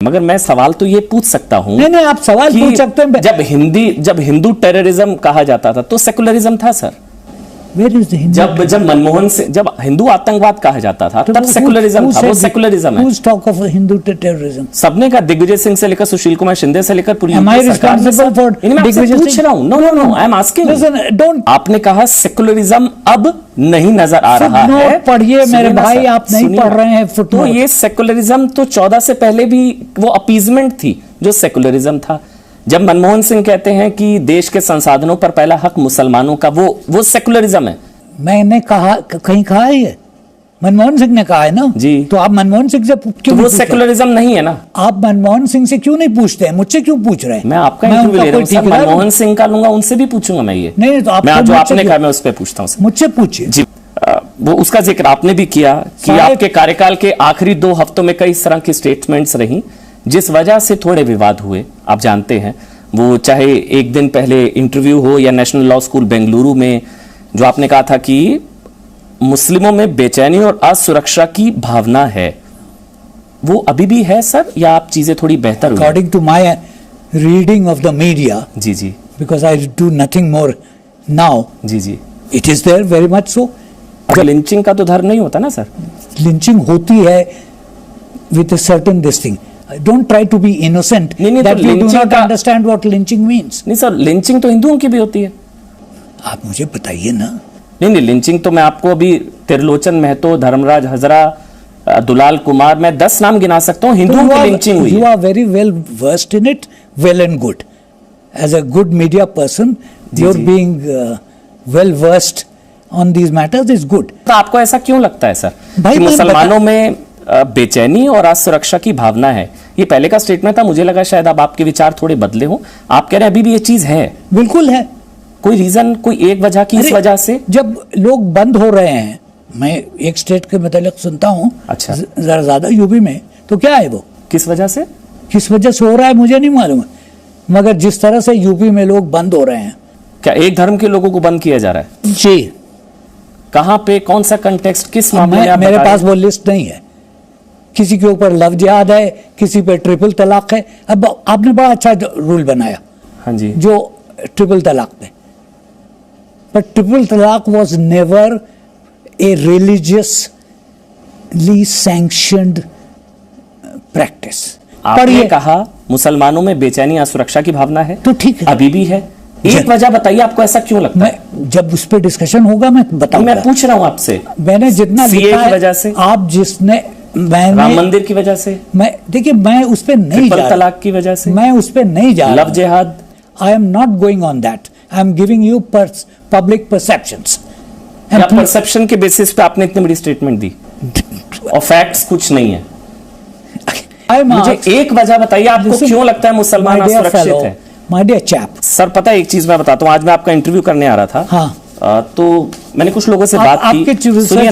मगर मैं सवाल तो ये पूछ सकता हूं। नहीं आप सवाल पूछ सकते हैं। जब हिंदू टेररिज्म कहा जाता था तो सेकुलरिज्म था सर। जब मनमोहन सिंह, जब हिंदू आतंकवाद कहा जाता था तब सेकुलरिज्म था, वो सेकुलरिज्म है। टॉक ऑफ हिंदू टेररिज्म सबने कहा, दिग्विजय सिंह से लेकर सुशील कुमार शिंदे से लेकर पूरी आपने कहा सेकुलरिज्म अब नहीं नजर आ रहा है। पढ़िए मेरे भाई, आप नहीं पढ़ रहे हैं तो ये सेकुलरिज्म तो 14 से पहले भी वो अपीजमेंट थी जो सेकुलरिज्म था। जब मनमोहन सिंह कहते हैं कि देश के संसाधनों पर पहला हक मुसलमानों का, वो सेकुलरिज्म है। मैंने कहा, कहीं कहा है ये? मनमोहन सिंह ने कहा है ना जी। तो आप मनमोहन सिंह से क्यों तो वो सेकुलरिज्म नहीं है ना? आप मनमोहन सिंह से क्यों नहीं पूछते हैं? मुझसे क्यों पूछ रहे हैं? मैं आपका इंटरव्यू ले रहा हूं, मनमोहन सिंह का लूंगा, उनसे भी पूछूंगा मैं ये। नहीं तो मैं जो आपने कहा मैं उस पर पूछता हूँ। मुझसे पूछिए जी। वो उसका जिक्र आपने भी किया कि आपके कार्यकाल के आखिरी 2 हफ्तों में कई तरह की स्टेटमेंट्स रही जिस वजह से थोड़े विवाद हुए। आप जानते हैं, वो चाहे एक दिन पहले इंटरव्यू हो या नेशनल लॉ स्कूल बेंगलुरु में जो आपने कहा था कि मुस्लिमों में बेचैनी और असुरक्षा की भावना है, वो अभी भी है सर या आप चीजें थोड़ी बेहतर हुई? According to my reading of the media, जी जी, because I do nothing more now, जी जी, it is there very much so. Lynching का तो धर्म नहीं होता ना सर? लिंचिंग होती है with a certain this thing. Don't try to be innocent that you do not understand what lynching means. नहीं सर, लिंचिंग तो हिंदुओं की भी होती है। आप मुझे बताइए ना। नहीं, लिंचिंग तो मैं आपको अभी त्रिलोचन महतो, धर्मराज हजरा, दुलाल कुमार, मैं 10 नाम गिना सकता हूँ हिंदुओं की लिंचिंग हुई। You are very well versed in it, well and good. As a good media person, your being well versed on these matters is good. तो आपको ऐसा क्यों लगता है सर कि मुसलमानों में बेचैनी और असुरक्षा की भावना है? ये पहले का स्टेटमेंट था, मुझे लगा शायद अब आपके विचार थोड़े बदले हो। आप कह रहे हैं अभी भी ये चीज है? बिल्कुल है। कोई रीजन, कोई एक वजह की इस वजह से? जब लोग बंद हो रहे हैं, मैं एक स्टेट के मतलब सुनता हूँ, अच्छा, जरा ज्यादा यूपी में, तो क्या है वो, किस वजह से हो रहा है मुझे नहीं मालूम, मगर जिस तरह से यूपी में लोग बंद हो रहे हैं। क्या एक धर्म के लोगों को बंद किया जा रहा है? जी। कहां पे, कौन सा कंटेक्स्ट, किस मामले में? मेरे पास वो लिस्ट नहीं है। किसी के ऊपर लव जिहाद है, किसी पे ट्रिपल तलाक है। अब आपने बड़ा अच्छा रूल बनाया, हाँ जी, जो ट्रिपल तलाक पे, बट ट्रिपल तलाक was never a religiously sanctioned practice. आपने कहा मुसलमानों में बेचैनी, असुरक्षा की भावना है, तो ठीक है, अभी भी है। एक वजह बताइए, आपको ऐसा क्यों लगता है? जब उस पर डिस्कशन होगा मैं बताऊंगा। मैं पूछ रहा हूं आपसे, मैंने जितना लिखा है, वजह से, आप जिसने, राम मंदिर की वजह से, मैं देखिए, मैं उस पे नहीं जा रहा, तलाक की वजह से, मैं उस पे नहीं जा रहा, लव जिहाद, I am not going on that, I am giving you public perceptions. Perception के बेसिस पे आपने इतनी बड़ी स्टेटमेंट दी और फैक्ट्स कुछ नहीं है। मुझे एक वजह बताइए, आपको क्यों लगता है मुसलमान असुरक्षित है? माय डियर चैप, सर पता है एक चीज मैं बताता हूँ, आज मैं आपका इंटरव्यू करने आ रहा था। हाँ। तो मैंने कुछ लोगों से बात की,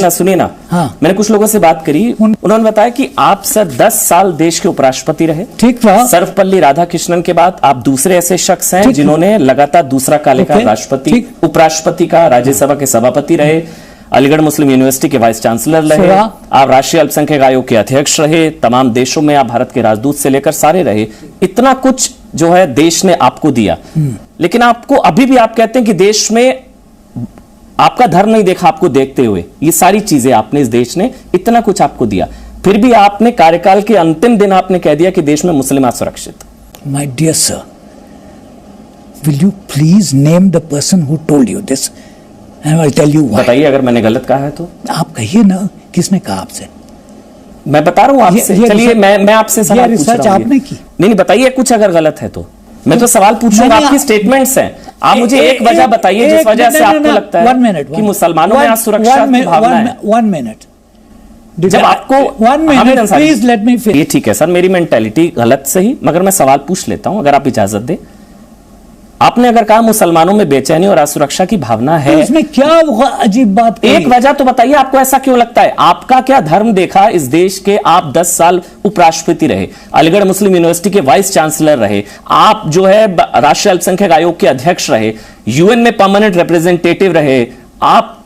सुनिए ना, हाँ। मैंने कुछ लोगों से बात करी, उन्होंने बताया कि आप सर 10 साल देश के उपराष्ट्रपति रहे। ठीक था। सर्वपल्ली राधाकृष्णन के बाद आप दूसरे ऐसे शख्स हैं जिन्होंने लगातार दूसरा कालेकाल राष्ट्रपति, उपराष्ट्रपति का, राज्यसभा के सभापति रहे, अलीगढ़ मुस्लिम यूनिवर्सिटी के वाइस चांसलर रहे, आप राष्ट्रीय अल्पसंख्यक आयोग के अध्यक्ष रहे, तमाम देशों में आप भारत के राजदूत से लेकर सारे रहे। इतना कुछ जो है देश ने आपको दिया, लेकिन आपको अभी भी आप कहते हैं कि देश में आपका धर्म नहीं देखा आपको देखते हुए। ये सारी चीजें आपने, इस देश ने इतना कुछ आपको दिया, फिर भी आपने कार्यकाल के अंतिम दिन आपने कह दिया कि देश में मुस्लिम असुरक्षित। My dear sir, will you please name the person who told you this and I will tell you why. बताइए, अगर मैंने गलत कहा है तो आप कहिए ना, किसने कहा आपसे? मैं बता रहा हूं आपसे। चलिए मैं आपसे सवाल पूछ रहा हूं। आपने की? नहीं, बताइए कुछ अगर गलत है तो। मैं तो सवाल पूछ रहा हूं, आपकी स्टेटमेंट्स हैं, आप मुझे एक वजह बताइए जिस वजह से आपको लगता है कि मुसलमानों में असुरक्षा की भावना है। 1 मिनट, जब आपको 1 minute please let me finish. ये ठीक है सर, मेरी मेंटालिटी गलत सही, मगर मैं सवाल पूछ लेता हूं अगर आप इजाजत दें। आपने अगर कहा मुसलमानों में बेचैनी और असुरक्षा की भावना है, तो इसमें क्या अजीब बात? एक वजह तो बताइए, आपको ऐसा क्यों लगता है? आपका क्या धर्म देखा इस देश के? आप 10 साल उपराष्ट्रपति रहे, अलीगढ़ मुस्लिम यूनिवर्सिटी के वाइस चांसलर रहे, आप जो है राष्ट्रीय अल्पसंख्यक आयोग के अध्यक्ष रहे, यूएन में परमानेंट रिप्रेजेंटेटिव रहे, आप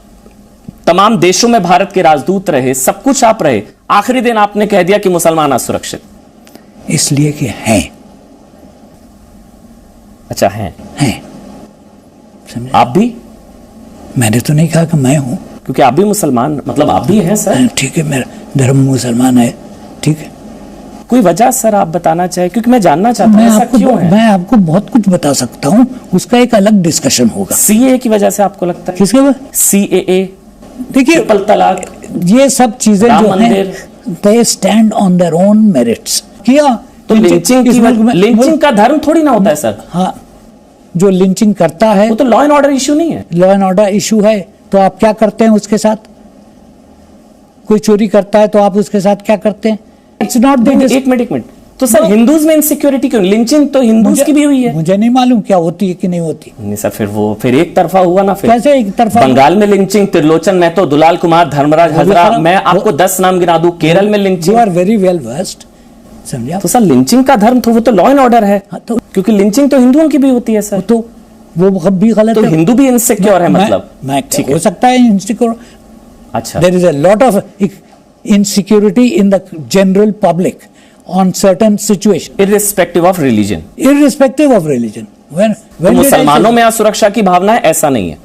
तमाम देशों में भारत के राजदूत रहे, सब कुछ आप रहे। आखिरी दिन आपने कह दिया कि मुसलमान असुरक्षित। इसलिए कि हैं अच्छा हैं समझे? आप भी? मैंने तो नहीं कहा कि मैं हूं। क्योंकि आप भी मुसलमान, मतलब आप भी हैं सर। ठीक है, मेरा धर्म मुसलमान है, ठीक है। कोई वजह सर आप बताना चाहे, क्योंकि मैं जानना चाहता हूँ ऐसा क्यों है। मैं आपको बहुत कुछ बता सकता हूँ, उसका एक अलग डिस्कशन होगा। सीए की वजह से आपको लगता है? किसके बाद? सीएए, देखिए ट्रिपल तलाक, ये सब चीजें जो हैं they stand on their own merits. किया तो लिंचिंग का धर्म थोड़ी ना होता है सर। हाँ, जो लिंचिंग करता है वो तो लॉ एंड ऑर्डर इशू नहीं है। लॉ एंड ऑर्डर इशू है, तो आप क्या करते हैं उसके साथ? कोई चोरी करता है तो आप उसके साथ क्या करते हैं? इट्स नॉट एक मिनट तो सर हिंदूज में इनसिक्योरिटी क्यों? लिंचिंग तो हिंदूज की भी हुई है। मुझे नहीं मालूम क्या होती है कि नहीं होती। नहीं सर, फिर एक तरफा हुआ ना। फिर कैसे एक तरफा? बंगाल में लिंचिंग, त्रिलोचन महतो, दुलाल कुमार, धर्मराज हजरा, मैं आपको 10 नाम गिना दूं। केरल में lynching. You are very well versed, समझा? तो सर लिंचिंग का धर्म तो वो तो लॉ एंड ऑर्डर है। हाँ, तो क्योंकि लिंचिंग तो हिंदुओं की भी होती है सर। तो वो भी गलत तो है। हिंदू भी इनसिक्योर है मतलब? मैं ठीक हो सकता है इनसिक्योर। अच्छा, there is a lot of insecurity in the general public on certain situation, irrespective of religion. irrespective of religion. When मुसलमानों में असुरक्षा की भावना है, ऐसा नहीं है।